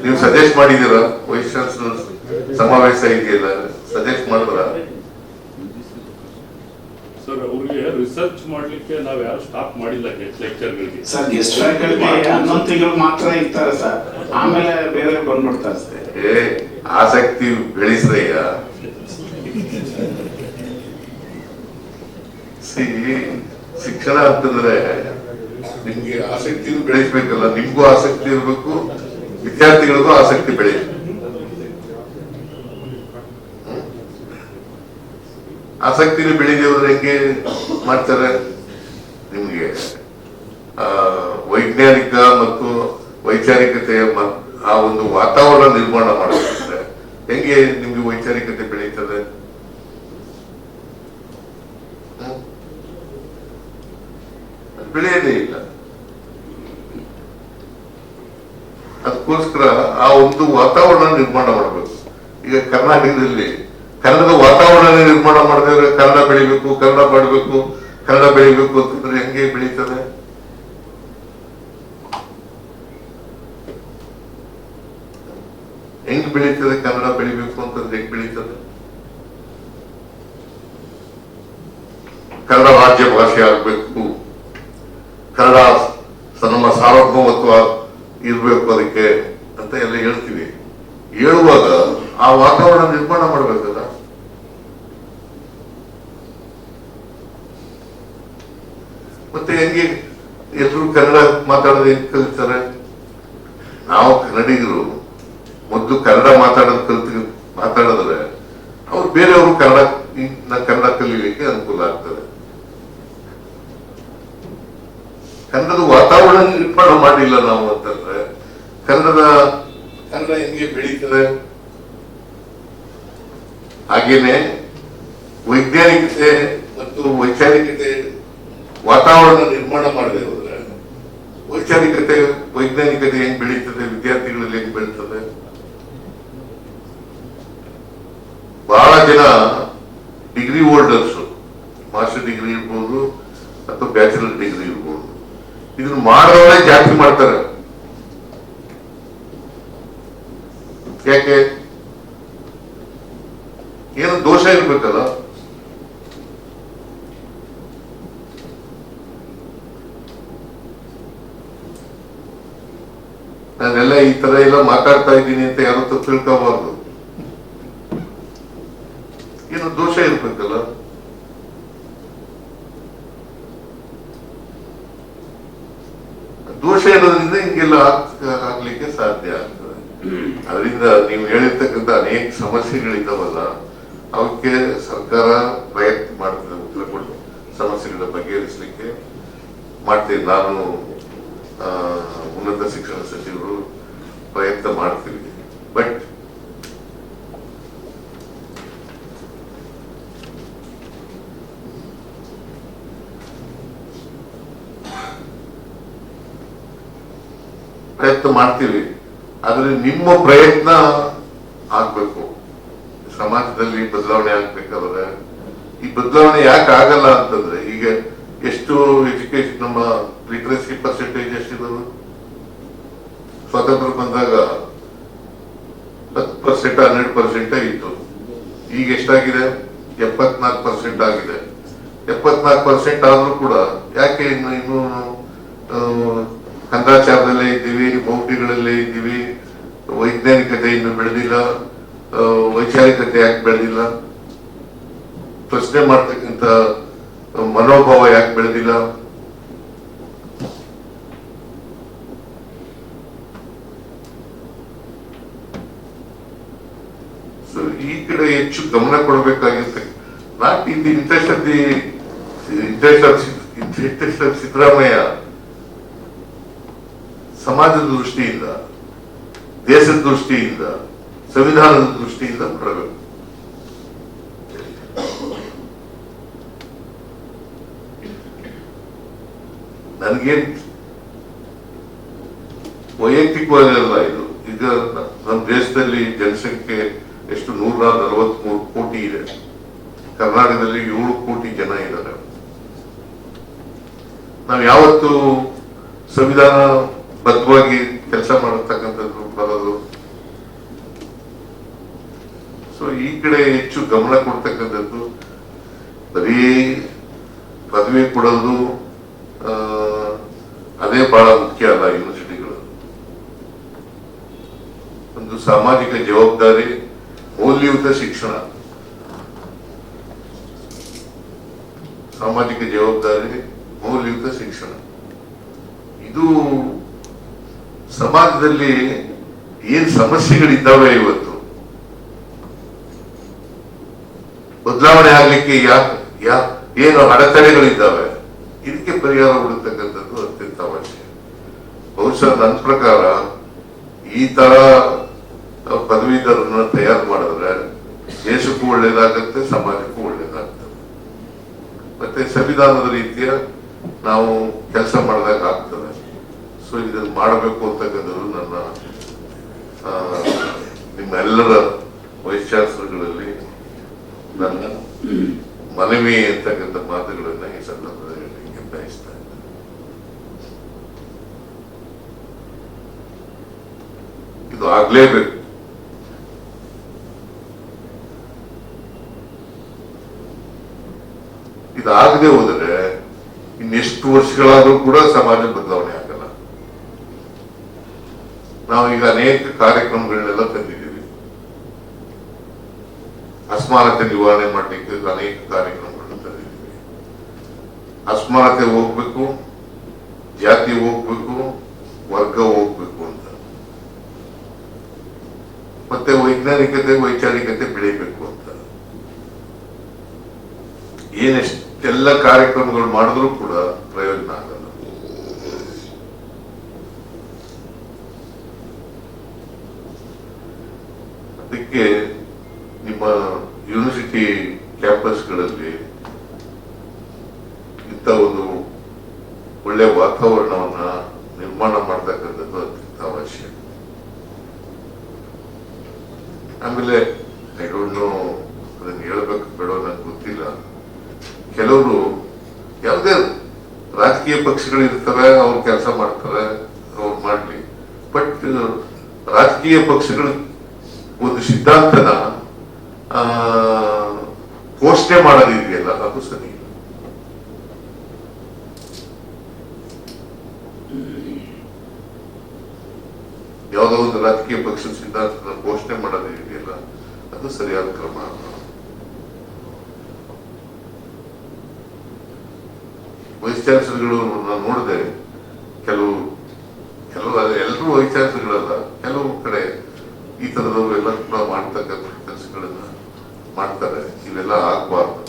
ನೀವು ಸಜೆಸ್ಟ್ ಮಾಡಿದ್ದೀರಾ? Vice chancellor ಸಮಾವೇಶ ಇದೆಯಲ್ಲ, ಸಜೆಸ್ಟ್ ಮಾಡಿದ್ರ? ಸರ್ ಅವ್ರಿಗೆ ರಿಸರ್ಚ್ ಮಾಡ್ಲಿಕ್ಕೆ ನಾವ್ ಯಾರು ಸ್ಟಾಪ್ ಮಾಡಿಲ್ಲ ಲೆಕ್ಚರ್ಗಳಿಗೆ. ಸರ್ ಗೆಸ್ಟ್ ಫ್ಯಾಕಲ್ಟಿ 11 ತಿಂಗಳು ಮಾತ್ರ ಇರ್ತಾರೆ ಸರ್, ಆಮೇಲೆ ಬೇರೆ ಬಂದ್ಬಿಡ್ತಾರೆ ಸರ್. ಆಸಕ್ತಿ ಬೆಳೆಸ್ರಯ್ಯ. ಶಿಕ್ಷಣ ಅಂತಂದ್ರೆ ನಿಮ್ಗೆ ಆಸಕ್ತಿ ಬೆಳೆಸ್ಬೇಕಲ್ಲ, ನಿಮ್ಗೂ ಆಸಕ್ತಿ ಇರ್ಬೇಕು, ವಿದ್ಯಾರ್ಥಿಗಳಿಗೂ ಆಸಕ್ತಿ ಬೆಳೆಯಬೇಕು. ಆಸಕ್ತಿನ ಬೆಳೆದಿರೋದ್ರೆ ಹೆಂಗೆ ಮಾಡ್ತಾರೆ? ನಿಮ್ಗೆ ವೈಜ್ಞಾನಿಕ ಮತ್ತು ವೈಚಾರಿಕತೆಯ ಆ ಒಂದು ವಾತಾವರಣ ನಿರ್ಮಾಣ ಮಾಡಬೇಕಿದ್ರೆ ಹೆಂಗೆ ನಿಮ್ಗೆ ವೈಚಾರಿಕತೆ ಬೆಳೀತದೆ? ಬೆಳೆಯದೇ ಇಲ್ಲ. ಅದಕ್ಕೋಸ್ಕರ ಆ ಒಂದು ವಾತಾವರಣ ನಿರ್ಮಾಣ ಮಾಡಬೇಕು. ಈಗ ಕರ್ನಾಟಕದಲ್ಲಿ ಕನ್ನಡದ ವಾತಾವರಣ ನಿರ್ಮಾಣ ಮಾಡಿದ್ರೆ ಕನ್ನಡ ಬೆಳಿಬೇಕು, ಕನ್ನಡ ಮಾಡಬೇಕು, ಕನ್ನಡ ಬೆಳಿಬೇಕು ಅಂತಂದ್ರೆ ಹೆಂಗೆ ಬೆಳೀತದೆ? ಹೆಂಗ್ ಬೆಳೀತದೆ? ಕನ್ನಡ ಬೆಳಿಬೇಕು ಅಂತಂದ್ರೆ ಹೆಂಗ್ ಬೆಳೀತದೆ? ಕನ್ನಡ ರಾಜ್ಯ ಭಾಷೆ ಆಗ್ಬೇಕು, ಕನ್ನಡ ನಮ್ಮ ಸಾರ್ವಭೌಮತ್ವ ಇರ್ಬೇಕು ಅದಕ್ಕೆ ಅಂತ ಎಲ್ಲ ಹೇಳ್ತೀವಿ. ಹೇಳುವಾಗ ಆ ವಾತಾವರಣ ನಿರ್ಮಾಣ ಮಾಡ್ಬೇಕಲ್ಲ. ಮತ್ತೆ ಹೆಂಗೆ ಎಲ್ಲರೂ ಕನ್ನಡ ಮಾತಾಡೋದು ಹೆಂಗ್ ಕಲಿತಾರೆ? ನಾವು ಕನ್ನಡಿಗರು ಮೊದಲು ಕನ್ನಡ ಮಾತಾಡಿದ್ರೆ ಅವ್ರು ಬೇರೆಯವರು ಕನ್ನಡ ಕಲೀಲಿಕ್ಕೆ ಅನುಕೂಲ ಆಗ್ತದೆ. ಕನ್ನಡದ ವಾತಾವರಣ ನಿರ್ಮಾಣ ಮಾಡಿಲ್ಲ ನಾವು ಅಂತಂದ್ರೆ ಕನ್ನಡ ಹೆಂಗೆ ಬೆಳೀತದೆ? ಹಾಗೇನೆ ವೈಜ್ಞಾನಿಕತೆ ಮತ್ತು ವೈಚಾರಿಕತೆ ವಾತಾವರಣ ನಿರ್ಮಾಣ ಮಾಡದೆ ಹೋದ್ರೆ ವೈಜ್ಞಾನಿಕತೆ ಹೆಂಗ್ ಬೆಳೀತದೆ? ವಿದ್ಯಾರ್ಥಿಗಳಲ್ಲಿ ಹೆಂಗ್ ಬೆಳೀತದೆ? ಬಹಳ ಜನ ಡಿಗ್ರಿ ಹೋಲ್ಡರ್ಸ್, ಮಾಸ್ಟರ್ ಡಿಗ್ರಿ ಇರ್ಬೋದು ಅಥವಾ ಬ್ಯಾಚುಲರ್ ಡಿಗ್ರಿ ಇರ್ಬೋದು, ಇದನ್ನ ಮಾಡೋರೇ ಜಾಸ್ತಿ ಮಾಡ್ತಾರೆ. ಯಾಕೆ? ಏನು ದೋಷ ಇರ್ಬೇಕಲ್ಲ? ನಾನೆಲ್ಲ ಈ ತರ ಎಲ್ಲ ಮಾತಾಡ್ತಾ ಇದ್ದೀನಿ ಅಂತ ಯಾರು ತಪ್ಪು ತಿಳ್ಕೋಬಾರ್ದು. ಏನು ದೋಷ ಇರ್ಬೇಕಲ್ಲ? ದೋಷ ಇರೋದ್ರಿಂದ ಹಿಂಗೆಲ್ಲ ಆಗ್ಲಿಕ್ಕೆ ಸಾಧ್ಯ ಆಗ್ತದೆ. ಅದರಿಂದ ನೀವು ಹೇಳಿರ್ತಕ್ಕಂಥ ಅನೇಕ ಸಮಸ್ಯೆಗಳಿದ್ದಾವಲ್ಲ, ಅವಕ್ಕೆ ಸರ್ಕಾರ ಪ್ರಯತ್ನ ಮಾಡ್ತದೆ, ಉತ್ತರ ಕೊಟ್ಟು ಸಮಸ್ಯೆಗಳ ಬಗೆಹರಿಸಲಿಕ್ಕೆ ಮಾಡ್ತೀವಿ. ನಾನು ಉನ್ನತ ಶಿಕ್ಷಣ ಸಚಿವರು ಪ್ರಯತ್ನ ಮಾಡ್ತೀವಿ. ಬಟ್ ಪ್ರಯತ್ನ ಮಾಡ್ತೀವಿ. ಆದ್ರೆ ನಿಮ್ಮ ಪ್ರಯತ್ನ ಆಗ್ಬೇಕು. ಸಮಾಜದಲ್ಲಿ ಬದಲಾವಣೆ ಆಗ್ಬೇಕಾದ್ರೆ ಈ ಬದಲಾವಣೆ ಯಾಕೆ ಆಗಲ್ಲ ಅಂತಂದ್ರೆ, ಈಗ ಎಷ್ಟು ಎಜುಕೇಶನ್ ನಮ್ಮ ಲಿಟ್ರಸಿ ಪರ್ಸೆಂಟೇಜ್ ಎಷ್ಟಿದ್ರು? ಸ್ವಾತಂತ್ರ್ಯ ಬಂದಾಗ 10% 12% ಇತ್ತು. ಈಗ ಎಷ್ಟಾಗಿದೆ? 74% ಆಗಿದೆ. 74% ಆದ್ರೂ ಕೂಡ ಯಾಕೆ ಇನ್ನು ಕಂದಾಚಾರದಲ್ಲೇ ಇದ್ದೀವಿ, ಮೌಢ್ಯಗಳಲ್ಲೇ ಇದ್ದೀವಿ, ವೈಜ್ಞಾನಿಕತೆ ಇನ್ನು ಬೆಳೆದಿಲ್ಲ, ವೈಚಾರಿಕತೆ ಯಾಕೆ ಬೆಳೆದಿಲ್ಲ, ಪ್ರಶ್ನೆ ಮಾಡ್ತಕ್ಕಂಥ ಮನೋಭಾವ ಯಾಕೆ ಬೆಳೆದಿಲ್ಲ? ಸೊ ಈ ಕಡೆ ಹೆಚ್ಚು ಗಮನ ಕೊಡಬೇಕಾಗಿರುತ್ತೆ. Not in the interest of Siddaramaiah. ಸಮಾಜದ ದೃಷ್ಟಿಯಿಂದ, ದೇಶದ ದೃಷ್ಟಿಯಿಂದ, ಸಂವಿಧಾನದ ದೃಷ್ಟಿಯಿಂದ ಮಾಡಬೇಕು. ನನಗೇನ್ ವೈಯಕ್ತಿಕವಾಗಲ್ಲ ಇದು. ಈಗ ನಮ್ಮ ದೇಶದಲ್ಲಿ ಜನಸಂಖ್ಯೆ ಎಷ್ಟು 143 ಕೋಟಿ ಇದೆ. ಕರ್ನಾಟಕದಲ್ಲಿ 7 ಕೋಟಿ ಜನ ಇದ್ದಾರೆ. ನಾವು ಯಾವತ್ತು ಸಂವಿಧಾನ ಬದ್ಧವಾಗಿ ಕೆಲಸ ಮಾಡತಕ್ಕಂಥದ್ದು ಬರೋದು ಸೊ ಈ ಕಡೆ ಹೆಚ್ಚು ಗಮನ ಕೊಡ್ತಕ್ಕಂಥದ್ದು ಬರೀ ಪದವಿ ಕೊಡೋದು ಅದೇ ಬಹಳ ಮುಖ್ಯ ಅಲ್ಲ. ಯೂನಿವರ್ಸಿಟಿಗಳು ಒಂದು ಸಾಮಾಜಿಕ ಜವಾಬ್ದಾರಿ, ಮೌಲ್ಯಯುತ ಶಿಕ್ಷಣ, ಸಾಮಾಜಿಕ ಜವಾಬ್ದಾರಿ, ಮೌಲ್ಯಯುತ ಶಿಕ್ಷಣ, ಇದು ಸಮಾಜದಲ್ಲಿ ಏನ್ ಸಮಸ್ಯೆಗಳಿದ್ದಾವೆ ಇವತ್ತು ಬದಲಾವಣೆ ಆಗ್ಲಿಕ್ಕೆ ಏನು ಅಡೆತಡೆಗಳಿದ್ದಾವೆ, ಇದಕ್ಕೆ ಪರಿಹಾರ ಹುಡುಕ್ತಕ್ಕಂಥದ್ದು ಅತ್ಯಂತ ಅವಶ್ಯ. ಬಹುಶಃ ನನ್ನ ಪ್ರಕಾರ ಈ ತರ ಪದವೀಧರನ್ನ ತಯಾರು ಮಾಡಿದ್ರೆ ದೇಶಕ್ಕೂ ಒಳ್ಳೇದಾಗತ್ತೆ, ಸಮಾಜಕ್ಕೂ ಒಳ್ಳೇದಾಗ್ತದೆ. ಮತ್ತೆ ಸಂವಿಧಾನದ ರೀತಿಯ ನಾವು ಕೆಲಸ ಮಾಡಿದಾಗ ಆಗ್ತದೆ. ಸೊ ಇದನ್ನು ಮಾಡಬೇಕು ಅಂತಕ್ಕಂಥದ್ದು ನನ್ನ ನಿಮ್ಮೆಲ್ಲರ ವೈಸ್ ಚಾನ್ಸಲರ್ಗಳಲ್ಲಿ ನನ್ನ ಮನವಿ ಅಂತಕ್ಕಂಥ ಮಾತುಗಳನ್ನ ಈ ಸಂದರ್ಭದಲ್ಲಿ ಹೇಳಲಿಕ್ಕೆ ಬಯಸ್ತಾ ಇದ್ದೇನೆ. ಇದು ಆಗ್ಲೇಬೇಕು. ಇದಾಗದೆ ಹೋದರೆ ಇನ್ನೆಷ್ಟು ವರ್ಷಗಳಾದ್ರೂ ಕೂಡ ಸಮಾಜ ಬದಲಾವಣೆ ಆಗಲ್ಲ. ನಾವೀಗ ಅನೇಕ ಕಾರ್ಯಕ್ರಮಗಳನ್ನೆಲ್ಲ ತಂದಿದ್ದೀವಿ. ಅಸಮಾನತೆ ನಿವಾರಣೆ ಮಾಡಲಿಕ್ಕೆ ಅನೇಕ ಕಾರ್ಯಕ್ರಮಗಳನ್ನು ತಂದಿದ್ದೀವಿ. ಅಸಮಾನತೆ ಹೋಗ್ಬೇಕು, ಜಾತಿ ಹೋಗ್ಬೇಕು, ವರ್ಗ ಹೋಗ್ಬೇಕು ಅಂತ. ಮತ್ತೆ ವೈಜ್ಞಾನಿಕತೆ, ವೈಚಾರಿಕತೆ ಬೆಳಿಬೇಕು ಅಂತ. ಏನೆಷ್ಟೆಲ್ಲ ಕಾರ್ಯಕ್ರಮಗಳು ಮಾಡಿದ್ರು ಕೂಡ ಪ್ರಯೋಜನ ಆಗಲ್ಲ. ಅದಕ್ಕೆ ನಿಮ್ಮ ಯೂನಿವರ್ಸಿಟಿ ಕ್ಯಾಂಪಸ್ಗಳಲ್ಲಿ ಇಂಥ ಒಂದು ಒಳ್ಳೆ ವಾತಾವರಣವನ್ನ ನಿರ್ಮಾಣ ಮಾಡ್ತಕ್ಕಂಥದ್ದು ಅತ್ಯಂತ ಅವಶ್ಯ. ಆಮೇಲೆ ಐ ಡೋಂಟ್ ನೋ ಅದನ್ನು ಹೇಳ್ಬೇಕು ಬೇಡ ನಂಗೆ ಗೊತ್ತಿಲ್ಲ. ಕೆಲವರು ಯಾವುದೇ ರಾಜಕೀಯ ಪಕ್ಷಗಳಿರ್ತವೆ, ಅವ್ರು ಕೆಲಸ ಮಾಡ್ತಾರೆ, ಅವ್ರು ಮಾಡ್ಲಿ. ಬಟ್ ರಾಜಕೀಯ ಪಕ್ಷಗಳು ಒಂದು ಸಿದ್ಧಾಂತನ ಘೋಷಣೆ ಮಾಡೋದಿದೆಯಲ್ಲ, ಅದು ಸರಿ. ಯಾವುದೋ ಒಂದು ರಾಜಕೀಯ ಪಕ್ಷದ ಸಿದ್ಧಾಂತನ ಘೋಷಣೆ ಮಾಡೋದಿದೆಯಲ್ಲ, ಅದು ಸರಿಯಾದ ಕ್ರಮ ಅಲ್ಲ. ವೈಸ್ ಚಾನ್ಸಲರ್ಗಳು ನಾನು ನೋಡಿದೆ, ಕೆಲವು ಎಲ್ಲರೂ ವೈಸ್ ಚಾನ್ಸಲರ್ಗಳಲ್ಲ, ಕೆಲವು ಕಡೆ ಈ ತರದವರು ಎಲ್ಲ ಕೂಡ ಮಾಡ್ತಕ್ಕಂಥ ಕೆಲಸಗಳನ್ನ ಮಾಡ್ತಾರೆ. ಇವೆಲ್ಲ ಆಗ್ಬಾರ್ದು.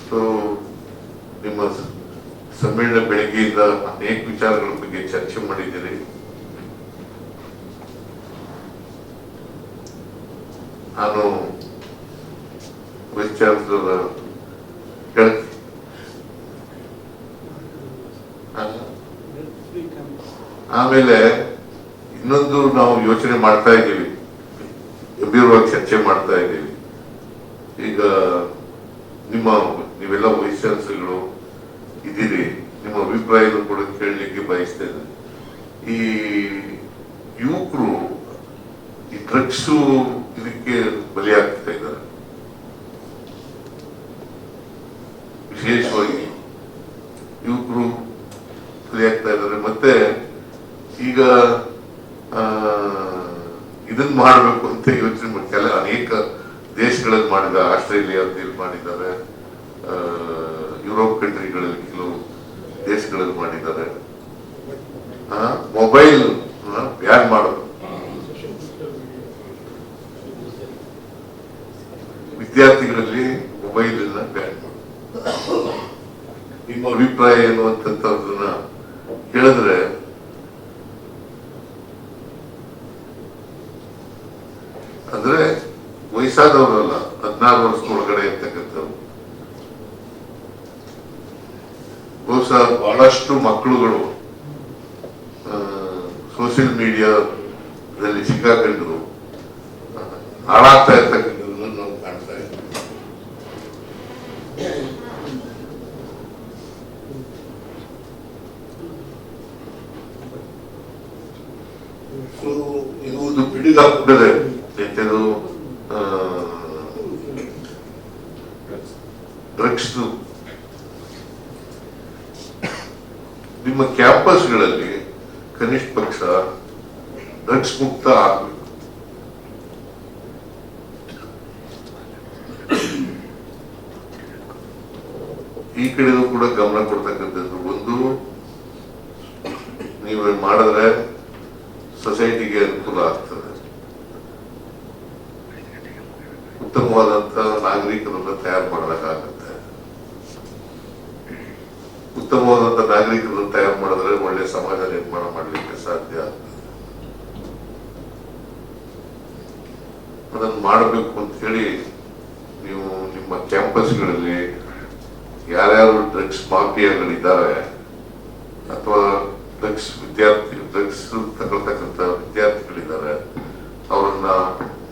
ಸೊ ನಿಮ್ಮ ಸಮ್ಮೇಳನ ಬೆಳಗ್ಗೆಯಿಂದ ಅನೇಕ ವಿಚಾರಗಳ ಬಗ್ಗೆ ಚರ್ಚೆ ಮಾಡಿದ್ದೀರಿ. ನಾನು ವೈಸ್ ಚಾನ್ಸಲರ್ ಆಮೇಲೆ ಇನ್ನೊಂದು ನಾವು ಯೋಚನೆ ಮಾಡ್ತಾ ಇದ್ದೀವಿ, ಗಂಭೀರವಾಗಿ ಚರ್ಚೆ ಮಾಡ್ತಾ ಇದ್ದೀವಿ. ಈಗ ನೀವೆಲ್ಲ ವೈಸ್ ಚಾನ್ಸಲರ್ಗಳು ಇದ್ದೀರಿ, ನಿಮ್ಮ ಅಭಿಪ್ರಾಯವನ್ನು ಕೂಡ ಕೇಳಲಿಕ್ಕೆ ಬಯಸ್ತೇನೆ. ಈ ಯುವಕರು ಈ ಡ್ರಗ್ಸು ಇದಕ್ಕೆ ಬಲಿಯಾಗ್ತಾ ಇದ್ದಾರೆ. ವಿಶೇಷವಾಗಿ ಯುವಕರು ಬಲಿಯಾಗ್ತಾ ಇದ್ದಾರೆ. ಮತ್ತೆ ಈಗ ಇದನ್ನ ಮಾಡಬೇಕು ಅಂತ ಯೋಚನೆ ಮಾಡಿ ಅನೇಕ ದೇಶಗಳಲ್ಲಿ ಮಾಡಿದ್ದಾರೆ. ಆಸ್ಟ್ರೇಲಿಯಾದಲ್ಲಿ ಮಾಡಿದ್ದಾರೆ, ಯುರೋಪ್ ಕಂಟ್ರಿಗಳಲ್ಲಿ ಕೆಲವು ದೇಶಗಳಲ್ಲಿ ಮಾಡಿದ್ದಾರೆ. ಮೊಬೈಲ್ ಬ್ಯಾನ್ ಮಾಡೋದು, ವಿದ್ಯಾರ್ಥಿಗಳಲ್ಲಿ ಮೊಬೈಲ್ ಬ್ಯಾನ್ ಮಾಡೋದು. ನಿಮ್ಮ ಅಭಿಪ್ರಾಯ ಏನು ಅಂತದನ್ನ ಕೇಳಿದ್ರೆ, ಅಂದ್ರೆ ವಯಸ್ಸಾದವರಲ್ಲ, 16 ವರ್ಷದೊಳಗಡೆ ಇರ್ತಕ್ಕಂಥವ್ರು. ಬಹುಶಃ ಬಹಳಷ್ಟು ಮಕ್ಕಳುಗಳು ಸೋಷಿಯಲ್ ಮೀಡಿಯಾದಲ್ಲಿ ಸಿಕ್ಕಾಕೊಂಡು ಹಾಳಾಗ್ತಾ ಇರ್ತಕ್ಕಂಥದ್ದನ್ನು ನಾವು ಕಾಣ್ತಾ ಇದ್ದೀವಿ. ಸೊ ಇದು ಒಂದು ಪಿಡಿಗಾಗ್ಬಿಟ್ಟಿದೆ ಎಂಥದ್ದು ಡ್ರಗ್ಸ್. ನಿಮ್ಮ ಕ್ಯಾಂಪಸ್ಗಳಲ್ಲಿ ಕನಿಷ್ಠ ಪಕ್ಷ ಡ್ರಗ್ಸ್ ಮುಕ್ತ ಆಗಬೇಕು. ಈ ಕಡೆಗೂ ಕೂಡ ಗಮನ ಕೊಡ್ತಕ್ಕಂಥದ್ದು. ಒಂದು, ನೀವು ಮಾಡಿದ್ರೆ ಸೊಸೈಟಿಗೆ ಅನುಕೂಲ ಆಗ್ತದೆ, ಉತ್ತಮವಾದಂತ ನಾಗರಿಕರನ್ನ ತಯಾರು ಮಾಡಬೇಕಾಗತ್ತೆ. ಉತ್ತಮವಾದಂತ ನಾಗರಿಕರನ್ನು ತಯಾರು ಮಾಡಿದ್ರೆ ಒಳ್ಳೆ ಸಮಾಜ ನಿರ್ಮಾಣ ಮಾಡಲಿಕ್ಕೆ ಸಾಧ್ಯ ಆಗ್ತದೆ. ಅದನ್ನು ಮಾಡಬೇಕು ಅಂತ ಹೇಳಿ ನೀವು ನಿಮ್ಮ ಕ್ಯಾಂಪಸ್ಗಳಲ್ಲಿ ಯಾರ್ಯಾರು ಡ್ರಗ್ಸ್ ಮಾಫಿಯಾಗಳಿದ್ದಾರೆ ಅಥವಾ ಡ್ರಗ್ಸ್ ತಗೊಳ್ತಕ್ಕಂಥ ವಿದ್ಯಾರ್ಥಿಗಳಿದ್ದಾರೆ ಅವರನ್ನ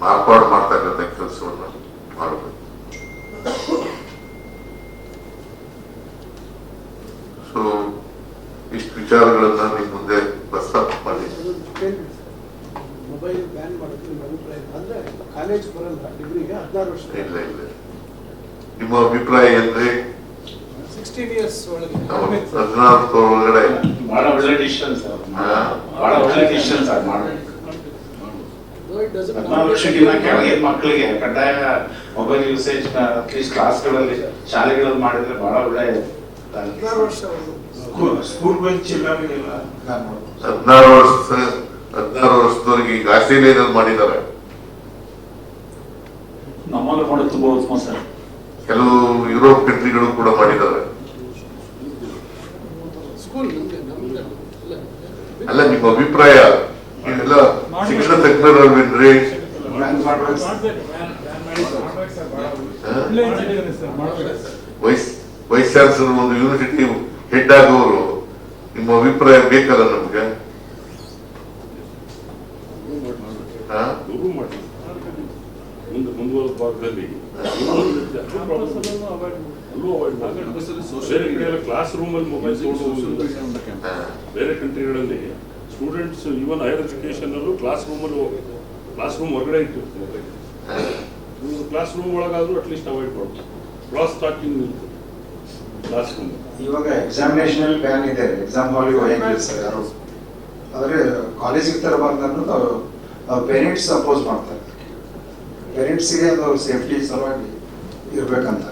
ಮಾರ್ಪಾಡು ಮಾಡ್ತಕ್ಕಂಥ ಕೆಲಸವನ್ನ ಮಾಡಬೇಕು. ಸೊ ಇಷ್ಟು ವಿಚಾರಗಳನ್ನ ನಿಮ್ಮ ಮುಂದೆ ಪ್ರಸ್ತಾಪ ಮಾಡಿ. ಮೊಬೈಲ್ ಬ್ಯಾನ್ ಮಾಡೋದು ನಿಮ್ಮ ಅಭಿಪ್ರಾಯ ಅಂದ್ರೆ ಕಾಲೇಜ್ ಬರಲ್ಲ ಡಿಗ್ರಿಗೆ 16 ವರ್ಷ ಇಲ್ಲ ನಿಮ್ಮ ಅಭಿಪ್ರಾಯ ಅಂದ್ರೆ 16 ಇಯರ್ಸ್ ಒಳಗೆ 16 ಒಳಗಡೆ ಬಹಳ ಒಳ್ಳೆ ಡಿಸಿಷನ್ ಸರ್, ಬಹಳ ಒಳ್ಳೆ ಡಿಸಿಷನ್ ಸರ್. ಮಾಡಬೇಕು 14 ವರ್ಷಕ್ಕಿಂತ ಕೆಳಗೆ ಮಕ್ಕಳಿಗೆ ಕಡ್ಡಾಯ ಮೊಬೈಲ್ ಯೂಸೇಜ್ ಅಟ್ಲೀಸ್ಟ್ ಕ್ಲಾಸ್ಗಳಲ್ಲಿ ಶಾಲೆಗಳಲ್ಲಿ ಮಾಡಿದ್ರೆ ಬಹಳ ಒಳ್ಳೆ. 16 ವರ್ಷ ಸ್ಕೂಲ್ ಚಿಲ್ಲರಿಗೆಲ್ಲ 16 ವರ್ಷದವರೆಗೆ ಈಗ ಆಸ್ಟ್ರೇಲಿಯಾದಲ್ಲಿ ಮಾಡಿದ್ದಾರೆ, ನಮ್ಮಲ್ಲಿ ಮಾಡೋದು ತುಂಬಾ ಉತ್ತಮ ಸರ್. ಕೆಲವು ಯುರೋಪ್ ಕಂಟ್ರಿಗಳು ಕೂಡ ಮಾಡಿದ್ದಾರೆ. ಸ್ಕೂಲ್ ಅಲ್ಲ ನಿಮ್ಮ ಅಭಿಪ್ರಾಯ ಇದೆಲ್ಲ ಶಿಕ್ಷಣ ತಜ್ಞರಲ್ವೇನ್ರಿ? ವೈಸ್ ಚಾನ್ಸಲರ್ ಒಂದು ಯೂನಿವರ್ಸಿಟಿ ಹೆಡ್ ಆಗೋರು, ನಿಮ್ಮ ಅಭಿಪ್ರಾಯ ಬೇಕಲ್ಲ ನಮ್ಗೆ? ಮುಂದುವರೆದ ಭಾಗದಲ್ಲಿ ಬೇರೆ ಕಡೆ ಕ್ಲಾಸ್ ರೂಮ್ ಅಲ್ಲಿ ಮೊಬೈಲ್ ಬೇರೆ ಕಂಟ್ರಿಗಳಲ್ಲಿ ಸ್ಟೂಡೆಂಟ್ಸ್ ಈವನ್ ಹೈಯರ್ ಎಜುಕೇಶನ್ ಅಲ್ಲೂ ಕ್ಲಾಸ್ ರೂಮ್ ಹೊರಗಡೆ ಇಟ್ಟಿರ್ತಾರೆ. ಕ್ಲಾಸ್ ರೂಮ್ ಒಳಗಾದ್ರೂ ಅಟ್ಲೀಸ್ಟ್ ಅವಾಯ್ಡ್ ಮಾಡ್ಬೋದು. Class talking class room. ಇವಾಗ ಎಕ್ಸಾಮಿನೇಷನ್ ಅಲ್ಲಿ ಬ್ಯಾನ್ ಇದೆ, ಎಕ್ಸಾಮ್ ಹಾಲಿಗೆ ಹೋಗಿಲ್ಲ ಸರ್ ಯಾರು. ಆದ್ರೆ ಕಾಲೇಜಿಗೆ ತರಬಾರ್ದು ಅನ್ನೋದು ಪೇರೆಂಟ್ಸ್ ಅಪೋಸ್ ಮಾಡ್ತಾರೆ. ಪೇರೆಂಟ್ಸ್ಗೆ ಅದು ಸೇಫ್ಟಿ ಸಲುವಾಗಿ ಇರ್ಬೇಕಂತ.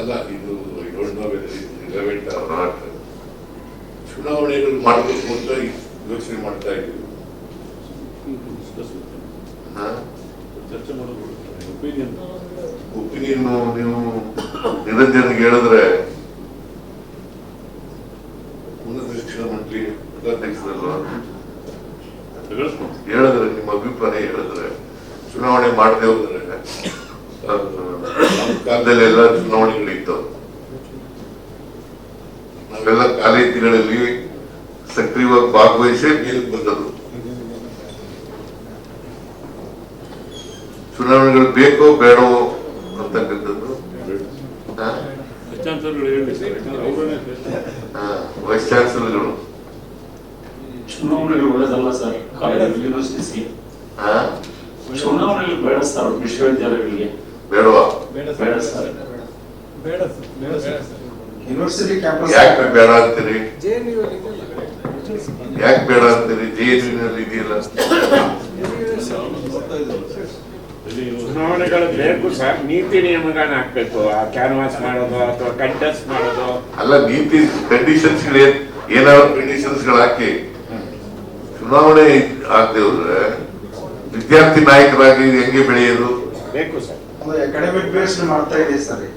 ಅಲ್ಲ ಇದು ಚುನಾವಣೆಗಳು ಮಾಡಬೇಕು ಅಂತ ಯೋಚನೆ ಮಾಡ್ತಾ ಇದ್ದೀವಿ. ಚರ್ಚೆ ಮಾಡೋದು ಒಪಿನಿಯನ್ ನೀವು ನಿರಂಜನ್ಗೆ ಹೇಳಿದ್ರೆ ಉನ್ನತ ಶಿಕ್ಷಣ ಮಂಡಳಿ ಉಪಾಧ್ಯಕ್ಷರಲ್ವ ಹೇಳಿದ್ರೆ, ನಿಮ್ಮ ಅಭಿಪ್ರಾಯ ಹೇಳಿದ್ರೆ, ಚುನಾವಣೆ ಮಾಡದೆ ಹೋದ್ರೆ ನಮ್ಮ ಕಾಲದಲ್ಲಿ ಎಲ್ಲ ಚುನಾವಣೆಗಳಿದ್ದವು. ನಾವೆಲ್ಲ ಕಾಲೇಜುಗಳಲ್ಲಿ ಸಕ್ರಿಯವಾಗಿ ಭಾಗವಹಿಸಿ ಮೇಲಕ್ಕೆ ಬಂದದ್ದು. ಚುನಾವಣೆಗಳು ಬೇಕೋ ಬೇಡವೋ ಅಂತಕ್ಕಂಥದ್ದು ವೈಸ್ ಚಾನ್ಸಲರ್ಗಳು. ಚುನಾವಣೆಗಳು ಒಳ್ಳೆದಲ್ಲ ಸರ್ ಕಾಲೇಜ್ ಯೂನಿವರ್ಸಿಟಿ. ಚುನಾವಣೆಗಳು ಬೇಡ ಸರ್ ವಿಶ್ವವಿದ್ಯಾಲಯಗಳಿಗೆ. ಬೇಡವಾ? ಬೇಡ ಸರ್. ಯೂನಿವರ್ಸಿಟಿ ಕ್ಯಾಂಪಸ್ ಯಾಕೆ ಬೇಡ ಅಂತೀರಿ? JNU ಯಾಕೆ ಬೇಡ ಅಂತೀರಿ? JNU ಇದೆಯಲ್ಲ. ಚುನಾವಣೆಗಳು ಬೇಕು ಸರ್, ನೀತಿ ನಿಯಮಗಳನ್ನ ಹಾಕ್ಬೇಕು. ಕ್ಯಾನ್ವಾಸ್ ಮಾಡೋದು ಅಥವಾ ಕಂಟೆಸ್ಟ್ ಮಾಡೋದು ಅಲ್ಲ, ನೀತಿ ಕಂಡೀಷನ್ಸ್ ಏನಾದ್ರು ಕಂಡೀಷನ್ಸ್ ಹಾಕಿ ಚುನಾವಣೆ ಆಗದೆ ಹೋದ್ರೆ ವಿದ್ಯಾರ್ಥಿ ನಾಯಕರಾಗಿ ಹೆಂಗೆ ಬೆಳೆಯೋದು? ಬೇಕು ಸರ್. ಅಕಾಡೆಮಿಕ್ ಬೇಸ್ಡ್ ಮಾಡ್ತಾ ಇದೆ ಸರ್ ಈಗ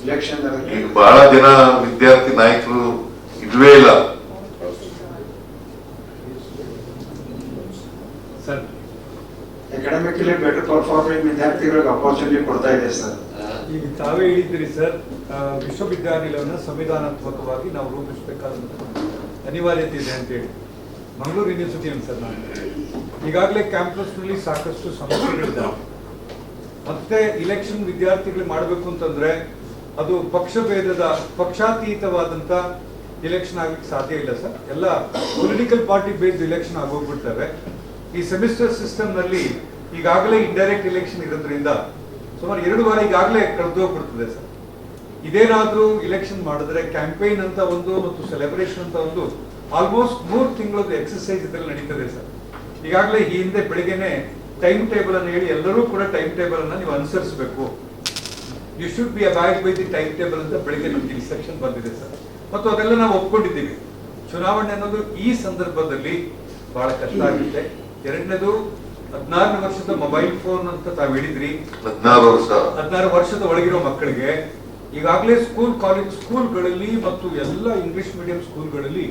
ಇಲೆಕ್ಷನ್. ಈಗ ಬಹಳ ಜನ ವಿದ್ಯಾರ್ಥಿ ನಾಯಕರು ಇಲ್ವೇ ಇಲ್ಲ. ಅಕಾಡೆಮಿಕ್ ಬೆಟರ್ ಪರ್ಫಾರ್ಮಿಂಗ್ ವಿದ್ಯಾರ್ಥಿಗಳಿಗೆ ಅಪರ್ಚುನಿಟಿ ಕೊಡ್ತಾ ಇದೆ ಸರ್. ಈಗ ತಾವೇ ಹೇಳಿದ್ದೀರಿ ಸರ್, ವಿಶ್ವವಿದ್ಯಾನಿಲಯವನ್ನು ಸಂವಿಧಾನಾತ್ಮಕವಾಗಿ ನಾವು ರೂಪಿಸಬೇಕಾದಂತ ಅನಿವಾರ್ಯತೆ ಇದೆ ಅಂತೇಳಿ. ಮಂಗಳೂರು ಯೂನಿವರ್ಸಿಟಿ ಸರ್, ನಾನು ಈಗಾಗಲೇ ಕ್ಯಾಂಪಸ್ನಲ್ಲಿ ಸಾಕಷ್ಟು ಸಮಸ್ಯೆಗಳಿದ್ದಾವೆ. ಮತ್ತೆ ಇಲೆಕ್ಷನ್ ವಿದ್ಯಾರ್ಥಿಗಳು ಮಾಡಬೇಕು ಅಂತಂದ್ರೆ ಅದು ಪಕ್ಷಾತೀತವಾದಂತ ಇಲೆಕ್ಷನ್ ಆಗ್ಲಿಕ್ಕೆ ಸಾಧ್ಯ ಇಲ್ಲ ಸರ್. ಎಲ್ಲ ಪೊಲಿಟಿಕಲ್ ಪಾರ್ಟಿ ಬೇಸ್ಡ್ ಇಲೆಕ್ಷನ್ ಆಗೋಗ್ಬಿಡ್ತವೆ. ಈ ಸೆಮಿಸ್ಟರ್ ಸಿಸ್ಟಮ್ ನಲ್ಲಿ ಈಗಾಗಲೇ ಇಂಡೈರೆಕ್ಟ್ ಇಲೆಕ್ಷನ್ ಇರೋದ್ರಿಂದ ಸುಮಾರು 2 ವಾರ ಈಗಾಗಲೇ ಕಳೆದೋಗ್ಬಿಡ್ತದೆ ಸರ್. ಇದೇನಾದ್ರೂ ಇಲೆಕ್ಷನ್ ಮಾಡಿದ್ರೆ ಕ್ಯಾಂಪೇನ್ ಅಂತ ಒಂದು ಮತ್ತು ಸೆಲೆಬ್ರೇಷನ್ ಅಂತ ಒಂದು ಆಲ್ಮೋಸ್ಟ್ 3 ತಿಂಗಳದ್ದು ಎಕ್ಸರ್ಸೈಸ್ ಇದ್ರಲ್ಲಿ ನಡೀತದೆ ಸರ್. ಈಗಾಗಲೇ ಈ ಹಿಂದೆ ಬೆಳಿಗ್ಗೆನೆ ಟೈಮ್ ಟೇಬಲ್ ಅನ್ನು ಹೇಳಿ ಎಲ್ಲರೂ ಕೂಡ ಟೈಮ್ ಟೇಬಲ್ ಅನ್ನ ನೀವು ಅನುಸರಿಸಬೇಕು. You should be abide by the time table ಅಂತ ಬೆಳಿಗ್ಗೆ ನಮ್ಗೆ ಇನ್ಸ್ಟ್ರಕ್ಷನ್ ಬಂದಿದೆ ಸರ್. ಮತ್ತು ಅದೆಲ್ಲ ನಾವು ಒಪ್ಕೊಂಡಿದ್ದೀವಿ. ಚುನಾವಣೆ ಅನ್ನೋದು ಈ ಸಂದರ್ಭದಲ್ಲಿ ಬಹಳ ಕಷ್ಟ ಆಗುತ್ತೆ. ಎರಡನೇದು 16 ವರ್ಷದ ಮೊಬೈಲ್ ಫೋನ್ ಅಂತ ತಾವು ಹೇಳಿದ್ರಿ. 16 ವರ್ಷದ ಒಳಗಿರೋ ಮಕ್ಕಳಿಗೆ ಈಗಾಗಲೇ ಸ್ಕೂಲ್ಗಳಲ್ಲಿ ಮತ್ತು ಎಲ್ಲ ಇಂಗ್ಲಿಷ್ ಮೀಡಿಯಂ ಸ್ಕೂಲ್ಗಳಲ್ಲಿ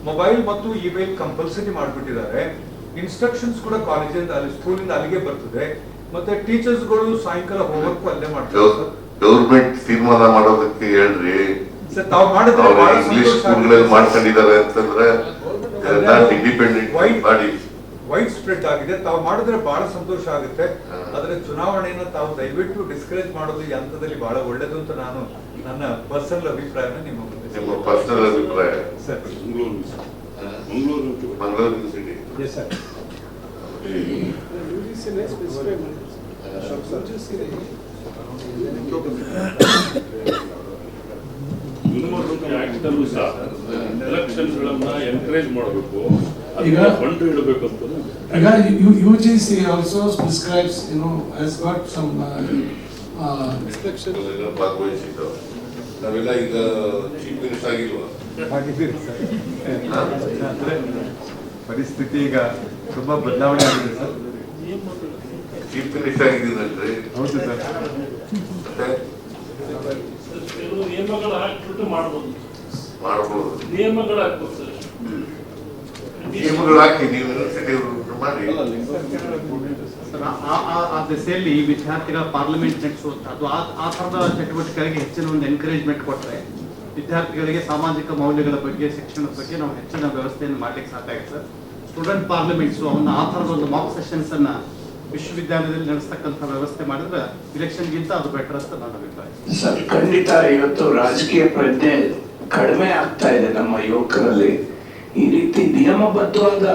ಮೊಬೈಲ್ ಮತ್ತು ಇಮೇಲ್ ಕಂಪಲ್ಸರಿ ಮಾಡಿಬಿಟ್ಟಿದ್ದಾರೆ. ಇನ್ಸ್ಟ್ರಕ್ಷನ್ಸ್ ಕೂಡ ಕಾಲೇಜಿಂದ ಸ್ಕೂಲಿಂದ ಅಲ್ಲಿಗೆ ಬರ್ತದೆ. ಮತ್ತೆ ಟೀಚರ್ಸ್ಗಳು ಸಾಯಂಕಾಲ ಹೋಮ್ವರ್ಕ್ ಅಲ್ಲೇ ಮಾಡ್ತಾರೆ. ಗೌರ್ಮೆಂಟ್ ತೀರ್ಮಾನ ಮಾಡೋದಕ್ಕೆ ಹೇಳ್ರಿ ಸರ್. ತಾವು ಮಾಡಿದ್ರೆ ಇಂಗ್ಲಿಷ್ ಸ್ಕೂಲ್ಗಳಲ್ಲಿ ಮಾಡ್ಕೊಂಡಿದ್ದಾರೆ ಅಂತಂದ್ರೆ ಇಂಡಿಪೆಂಡೆಂಟ್ ಬಾಡಿ ವೈಡ್ ಸ್ಪ್ರೆಡ್ ಆಗಿದೆ. ತಾವು ಮಾಡಿದ್ರೆ ಬಹಳ ಸಂತೋಷ ಆಗುತ್ತೆ. ಆದ್ರೆ ಚುನಾವಣೆಯನ್ನ ತಾವು ದಯವಿಟ್ಟು ಡಿಸ್ಕರೇಜ್ ಮಾಡೋದು ಈ ಹಂತದಲ್ಲಿ ಬಹಳ ಒಳ್ಳೇದು ಅಂತ ನಾನು ನನ್ನ ಪರ್ಸನಲ್ ಅಭಿಪ್ರಾಯನ ನಿಮ್ಮ ಪರ್ಸನಲ್ ಅಭಿಪ್ರಾಯ sir. Mangaluru city yes sir. UGCನೇ ಸ್ಪೆಸಿಫೈ ಮಾಡಿದ್ರು ಸರ್. UGCನೇ ಆಕ್ಟಲ್ಲೂ ಸಹ ಎಲೆಕ್ಷನ್ಗಳನ್ನ ಎನ್ಕರೇಜ್ ಮಾಡಬೇಕು, ಈಗ ಫಂಡ್ ಇಡಬೇಕು ಅಂತ. ಈಗ UGC also prescribes, has got some instruction ಭಾಗವಹಿಸಿದ್ದು ನಾವೆಲ್ಲ ಈಗ ಚೀಫ್ ಮಿನಿಸ್ಟರ್ ಆಗಿಲ್ವಾ? ಆಗಿದ್ದೀರಿ ಸರ್. ಅಂದ್ರೆ ಪರಿಸ್ಥಿತಿ ಈಗ ತುಂಬಾ ಬದಲಾವಣೆ ಆಗಿದೆ ಸರ್. Chief minister ಆಗಿದ್ದೀನಲ್ರಿ? ಹೌದು ಸರ್. ಮತ್ತೆ ನಿಯಮಗಳು ಹಾಕ್ಬಿಟ್ಟು ಮಾಡ್ಬೋದು. ನಿಯಮಗಳು ಹಾಕಿ ನೀವು ಯೂನಿವರ್ಸಿಟಿ ಮಾಡಿ. ಆ ದಿಸೆಯಲ್ಲಿ ವಿದ್ಯಾರ್ಥಿಗಳ ಪಾರ್ಲಿಮೆಂಟ್ ನಡೆಸುವಂತ ಅದು ಆ ತರದ ಚಟುವಟಿಕೆಗಳಿಗೆ ಹೆಚ್ಚಿನ ಒಂದು ಎನ್ಕರೇಜ್ಮೆಂಟ್ ಕೊಟ್ಟರೆ ವಿದ್ಯಾರ್ಥಿಗಳಿಗೆ ಸಾಮಾಜಿಕ ಮೌಲ್ಯಗಳ ಬಗ್ಗೆ, ಶಿಕ್ಷಣದ ಬಗ್ಗೆ ನಾವು ಹೆಚ್ಚಿನ ವ್ಯವಸ್ಥೆಯನ್ನು ಮಾಡ್ಲಿಕ್ಕೆ ಸಾಧ್ಯ ಆಗುತ್ತೆ ಸರ್. ಸ್ಟೂಡೆಂಟ್ ಪಾರ್ಲಿಮೆಂಟ್ಸ್ ಅವನ್ನ ಆ ತರದ ಒಂದು ಮಾಕ್ ಸೆಷನ್ಸ್ ಅನ್ನ ವಿಶ್ವವಿದ್ಯಾಲಯದಲ್ಲಿ ನಡೆಸ್ತಕ್ಕಂಥ ವ್ಯವಸ್ಥೆ ಮಾಡಿದ್ರೆ ಇಲೆಕ್ಷನ್ಗಿಂತ ಅದು ಬೆಟರ್ ಅಂತ ನನ್ನ ಅಭಿಪ್ರಾಯ ಸರ್. ಖಂಡಿತ ಇವತ್ತು ರಾಜಕೀಯ ಪ್ರಜ್ಞೆ ಕಡಿಮೆ ಆಗ್ತಾ ಇದೆ ನಮ್ಮ ಯುವಕರಲ್ಲಿ. ಈ ರೀತಿ ನಿಯಮಬದ್ಧವಾದ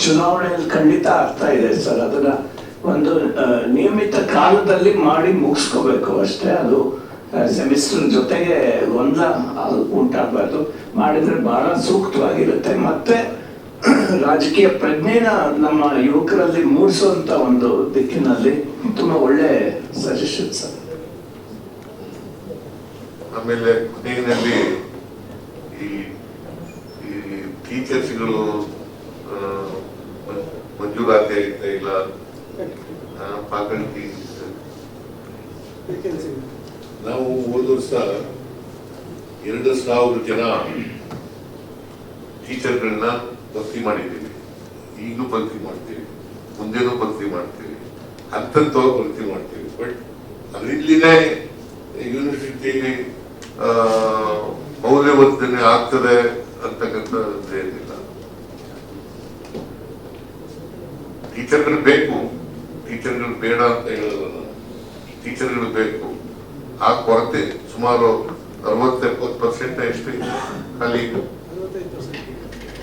ಚುನಾವಣೆಯಲ್ಲಿ ಖಂಡಿತ ಆಗ್ತಾ ಇದೆ ಸರ್. ಅದನ್ನ ಒಂದು ನಿಯಮಿತ ಕಾಲದಲ್ಲಿ ಮಾಡಿ ಮುಗಿಸ್ಕೋಬೇಕು ಅಷ್ಟೇ. ಅದು ಸೆಮಿಸ್ಟರ್ ಜೊತೆಗೆ ಗೊಂದಲ ಉಂಟಾಗಬಾರ್ದು. ಮಾಡಿದ್ರೆ ಬಹಳ ಸೂಕ್ತವಾಗಿರುತ್ತೆ. ಮತ್ತೆ ರಾಜಕೀಯ ಪ್ರಜ್ಞೆನ ನಮ್ಮ ಯುವಕರಲ್ಲಿ ಮೂಡಿಸುವಂತ ಒಂದು ದಿಕ್ಕಿನಲ್ಲಿ ತುಂಬಾ ಒಳ್ಳೆ ಸಜೆಷನ್ ಸರ್. ಆಮೇಲೆ ಕೊನೆಯಲ್ಲಿ ಈ ಟೀಚರ್ಸ್ಗಳು ಮಂಜೂರಾತಿ ಆಗ್ತಾ ಇಲ್ಲ. ಫ್ಯಾಕಲ್ಟಿ ನಾವು ಹೋದ ವರ್ಷ 2,000 ಜನ ಟೀಚರ್ಗಳನ್ನ ಭರ್ತಿ ಮಾಡಿದ್ದೀವಿ. ಈಗಲೂ ಭರ್ತಿ ಮಾಡ್ತೀವಿ, ಮುಂದೆನೂ ಭರ್ತಿ ಮಾಡ್ತೀವಿ, ಹಂತವಾಗಿ ಭರ್ತಿ ಮಾಡ್ತೀವಿ. ಬಟ್ ಅಲ್ಲಿನೇ ಯೂನಿವರ್ಸಿಟಿ ಮೌಲ್ಯವರ್ಧನೆ ಆಗ್ತದೆ ಅಂತಕ್ಕಂಥದ್ದು ಏನಿಲ್ಲ. ಟೀಚರ್ಗಳು ಬೇಕು, ಟೀಚರ್ಗಳು ಬೇಡ ಅಂತ ಹೇಳೋಲ್ಲ ನಾನು. ಟೀಚರ್ಗಳು ಬೇಕು. ಆ ಕೊರತೆ ಸುಮಾರು 60-70% ಎಷ್ಟು ಖಾಲಿ ಇದೆ.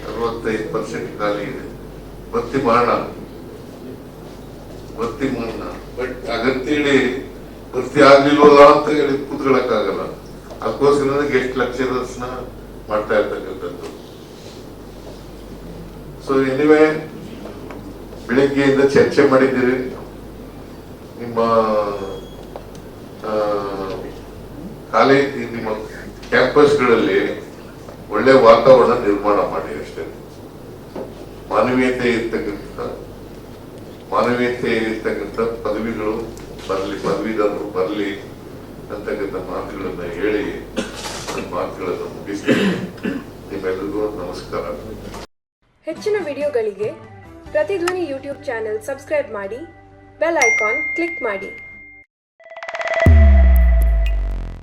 65% ಖಾಲಿ ಇದೆ. ಭರ್ತಿ ಮಾಡೋಣ. ಬಟ್ ಹಾಗಂತೇಳಿ ಭರ್ತಿ ಆಗ್ಲಿಲ್ವಲ್ಲ ಅಂತ ಹೇಳಿ ಕೂತ್ಕೊಳ್ಳಕ್ಕಾಗಲ್ಲ. ಅದಕ್ಕೋಸ್ಕರ ಗೆಸ್ಟ್ ಲೆಕ್ಚರರ್ಸ್ನ ಮಾಡ್ತಾ ಇರ್ತಕ್ಕಂಥದ್ದು. ಸೊ ಎನಿವೆ ಬೆಳಿಗ್ಗೆಯಿಂದ ಚರ್ಚೆ ಮಾಡಿದ್ದೀರಿ. ನಿಮ್ಮ ಕಾಲೇಜ್, ನಿಮ್ಮ ಕ್ಯಾಂಪಸ್ಗಳಲ್ಲಿ ಒಳ್ಳೆ ವಾತಾವರಣ ನಿರ್ಮಾಣ ಮಾಡಿ ಅಷ್ಟೇ. ಮಾನವೀಯತೆ ಇರ್ತಕ್ಕಂಥ ಪದವಿಗಳು ಬರಲಿ, ಪದವೀಧರರು ಬರಲಿ ಅಂತಕ್ಕಂಥ ಮಾತುಗಳನ್ನ ಹೇಳಿ ಮಾತುಗಳನ್ನು ಮುಗಿಸ್ತೀನಿ. ನಿಮ್ಮೆಲ್ಲರಿಗೂ ನಮಸ್ಕಾರ. ಹೆಚ್ಚಿನ ವಿಡಿಯೋಗಳಿಗೆ ಪ್ರತಿಧ್ವನಿ ಯೂಟ್ಯೂಬ್ ಚಾನೆಲ್ ಸಬ್ಸ್ಕ್ರೈಬ್ ಮಾಡಿ, ಬೆಲ್ ಐಕಾನ್ ಕ್ಲಿಕ್ ಮಾಡಿ.